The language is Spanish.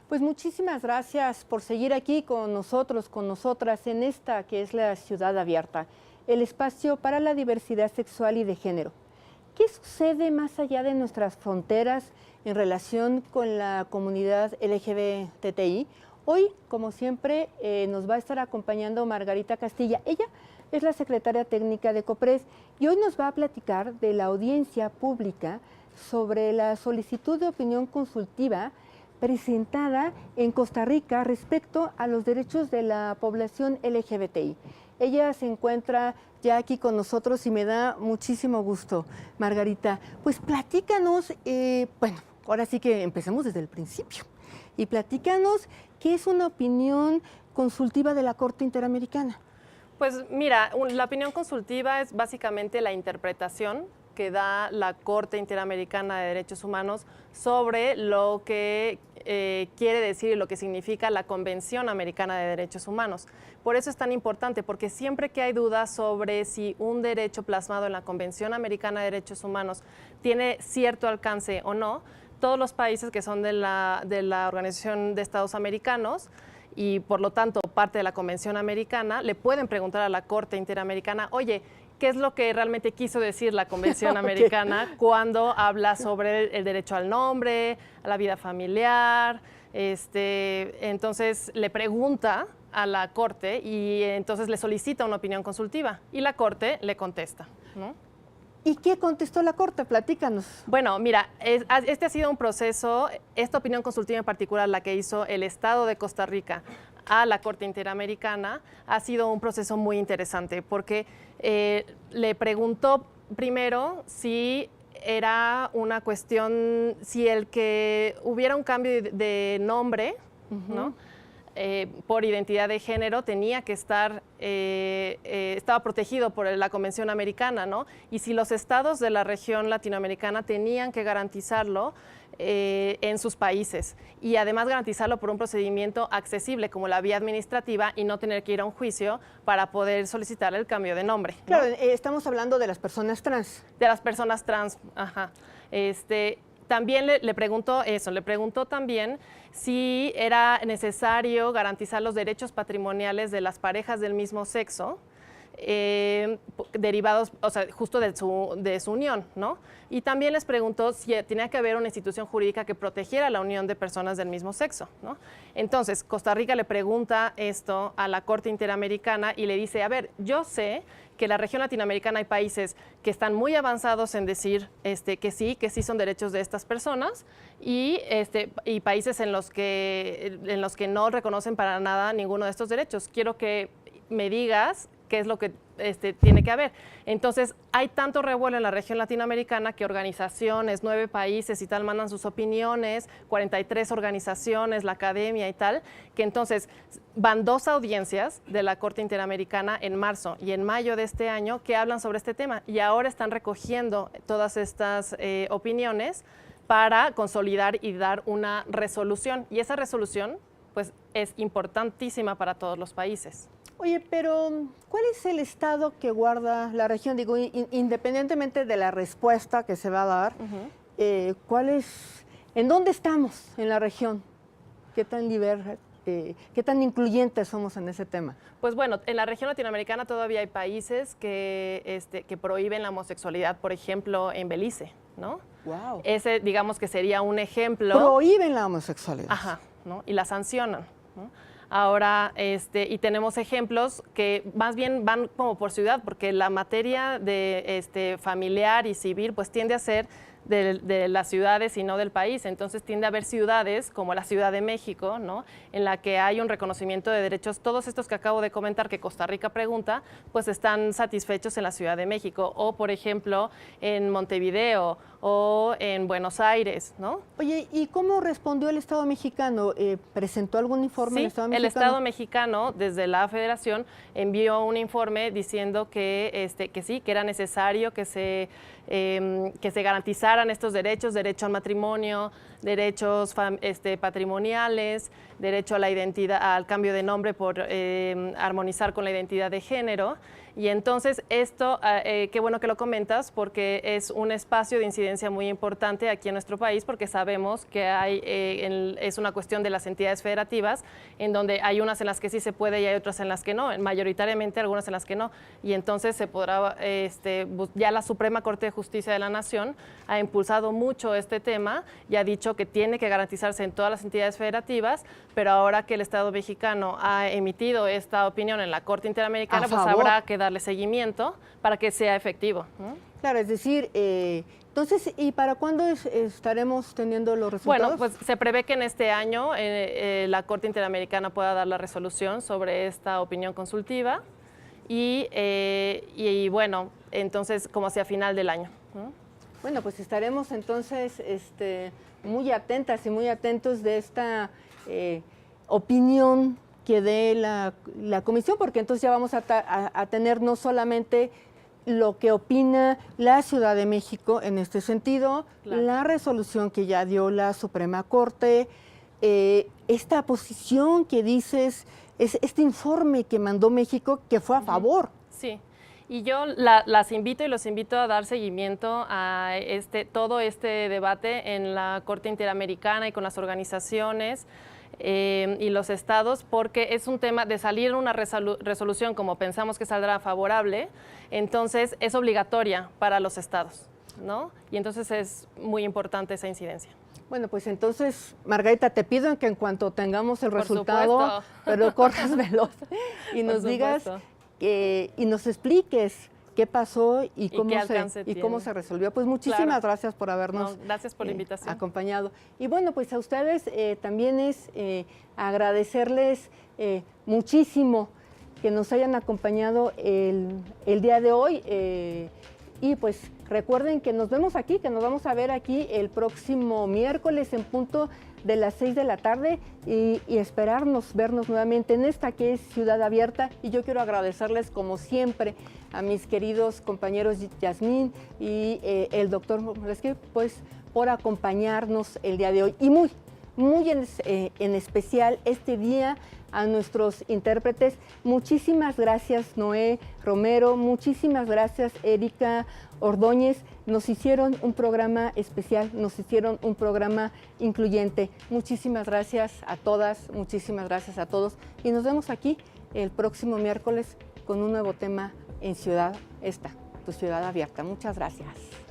Pues muchísimas gracias por seguir aquí con nosotros, con nosotras, en esta que es la Ciudad Abierta, el espacio para la diversidad sexual y de género. ¿Qué sucede más allá de nuestras fronteras en relación con la comunidad LGBTI? Hoy, como siempre, nos va a estar acompañando Margarita Castilla. Ella es la secretaria técnica de COPRES y hoy nos va a platicar de la audiencia pública sobre la solicitud de opinión consultiva presentada en Costa Rica respecto a los derechos de la población LGBTI. Ella se encuentra ya aquí con nosotros y me da muchísimo gusto, Margarita. Pues platícanos, bueno, ahora sí que empecemos desde el principio. Y platícanos qué es una opinión consultiva de la Corte Interamericana. Pues mira, la opinión consultiva es básicamente la interpretación que da la Corte Interamericana de Derechos Humanos sobre lo que quiere decir y lo que significa la Convención Americana de Derechos Humanos. Por eso es tan importante, porque siempre que hay dudas sobre si un derecho plasmado en la Convención Americana de Derechos Humanos tiene cierto alcance o no, todos los países que son de la Organización de Estados Americanos y por lo tanto parte de la Convención Americana, le pueden preguntar a la Corte Interamericana, oye, ¿qué es lo que realmente quiso decir la Convención Americana cuando habla sobre el derecho al nombre, a la vida familiar? Entonces le pregunta a la Corte y entonces le solicita una opinión consultiva y la Corte le contesta, ¿no? ¿Y qué contestó la Corte? Platícanos. Bueno, mira, este ha sido un proceso, esta opinión consultiva en particular, la que hizo el Estado de Costa Rica a la Corte Interamericana, ha sido un proceso muy interesante porque le preguntó primero si era una cuestión, si el que hubiera un cambio de nombre, ¿no? Por identidad de género tenía que estar, estaba protegido por la Convención Americana, ¿no? Y si los estados de la región latinoamericana tenían que garantizarlo en sus países y además garantizarlo por un procedimiento accesible como la vía administrativa y no tener que ir a un juicio para poder solicitar el cambio de nombre, ¿no? Claro, estamos hablando de las personas trans. De las personas trans, ajá. También le preguntó eso, le preguntó también si era necesario garantizar los derechos patrimoniales de las parejas del mismo sexo, derivados, o sea, justo de su unión, ¿no? Y también les preguntó si tenía que haber una institución jurídica que protegiera la unión de personas del mismo sexo, ¿no? Entonces, Costa Rica le pregunta esto a la Corte Interamericana y le dice, a ver, yo sé que en la región latinoamericana hay países que están muy avanzados en decir que sí son derechos de estas personas y países en los que no reconocen para nada ninguno de estos derechos. Quiero que me digas qué es lo que tiene que haber. Entonces, hay tanto revuelo en la región latinoamericana que organizaciones, 9 países y tal mandan sus opiniones, 43 organizaciones, la academia y tal, que entonces van 2 audiencias de la Corte Interamericana en marzo y en mayo de este año que hablan sobre este tema y ahora están recogiendo todas estas opiniones para consolidar y dar una resolución. Y esa resolución, pues, es importantísima para todos los países. Oye, pero ¿cuál es el estado que guarda la región? Digo, independientemente de la respuesta que se va a dar, ¿en dónde estamos en la región? ¿Qué tan incluyentes somos en ese tema? Pues bueno, en la región latinoamericana todavía hay países que prohíben la homosexualidad, por ejemplo, en Belice, ¿no? Wow. Ese, digamos que sería un ejemplo. Prohíben la homosexualidad. Ajá, ¿no? Y la sancionan, ¿no? Ahora, y tenemos ejemplos que más bien van como por ciudad, porque la materia de familiar y civil pues tiende a ser de las ciudades y no del país. Entonces tiende a haber ciudades como la Ciudad de México, ¿no? En la que hay un reconocimiento de derechos. Todos estos que acabo de comentar que Costa Rica pregunta, pues están satisfechos en la Ciudad de México o, por ejemplo, en Montevideo o en Buenos Aires, ¿no? Oye, ¿y cómo respondió el Estado mexicano? ¿Presentó algún informe Sí, el Estado mexicano? El Estado mexicano, desde la Federación, envió un informe diciendo que sí, que era necesario que se garantizaran estos derechos, derecho al matrimonio, derechos patrimoniales, derecho a la identidad, al cambio de nombre por armonizar con la identidad de género. Y entonces esto, qué bueno que lo comentas, porque es un espacio de incidencia muy importante aquí en nuestro país, porque sabemos que es una cuestión de las entidades federativas, en donde hay unas en las que sí se puede y hay otras en las que no, mayoritariamente algunas en las que no. Y entonces se podrá, ya la Suprema Corte de Justicia de la Nación ha impulsado mucho este tema y ha dicho que tiene que garantizarse en todas las entidades federativas, pero ahora que el Estado mexicano ha emitido esta opinión en la Corte Interamericana, pues habrá que darle seguimiento para que sea efectivo, ¿no? Claro, es decir, entonces, ¿y para cuándo estaremos teniendo los resultados? Bueno, pues se prevé que en este año la Corte Interamericana pueda dar la resolución sobre esta opinión consultiva y bueno, entonces como hacia final del año, ¿no? Bueno, pues estaremos entonces muy atentas y muy atentos de esta opinión que dé la comisión, porque entonces ya vamos a tener no solamente lo que opina la Ciudad de México en este sentido, claro, la resolución que ya dio la Suprema Corte, esta posición que dices, este informe que mandó México que fue a favor. Sí. Y yo las invito y los invito a dar seguimiento a todo este debate en la Corte Interamericana y con las organizaciones y los estados, porque es un tema de salir una resolución como pensamos que saldrá favorable, entonces es obligatoria para los estados, ¿no? Y entonces es muy importante esa incidencia. Bueno, pues entonces, Margarita, te pido que en cuanto tengamos el resultado, pero corras veloz y nos digas y nos expliques qué pasó y cómo se resolvió. Pues muchísimas gracias por habernos gracias por la invitación. Acompañado. Y bueno, pues a ustedes también es agradecerles muchísimo que nos hayan acompañado el día de hoy. Y pues recuerden que nos vemos aquí, que nos vamos a ver aquí el próximo miércoles en punto de las 6 de la tarde y vernos nuevamente en esta que es Ciudad Abierta. Y yo quiero agradecerles como siempre a mis queridos compañeros Yasmín y el doctor Molesque, pues por acompañarnos el día de hoy. Y muy en especial este día a nuestros intérpretes. Muchísimas gracias Noé Romero, muchísimas gracias Erika Ordóñez. Nos hicieron un programa especial, nos hicieron un programa incluyente. Muchísimas gracias a todas, muchísimas gracias a todos. Y nos vemos aquí el próximo miércoles con un nuevo tema en tu Ciudad Abierta. Muchas gracias.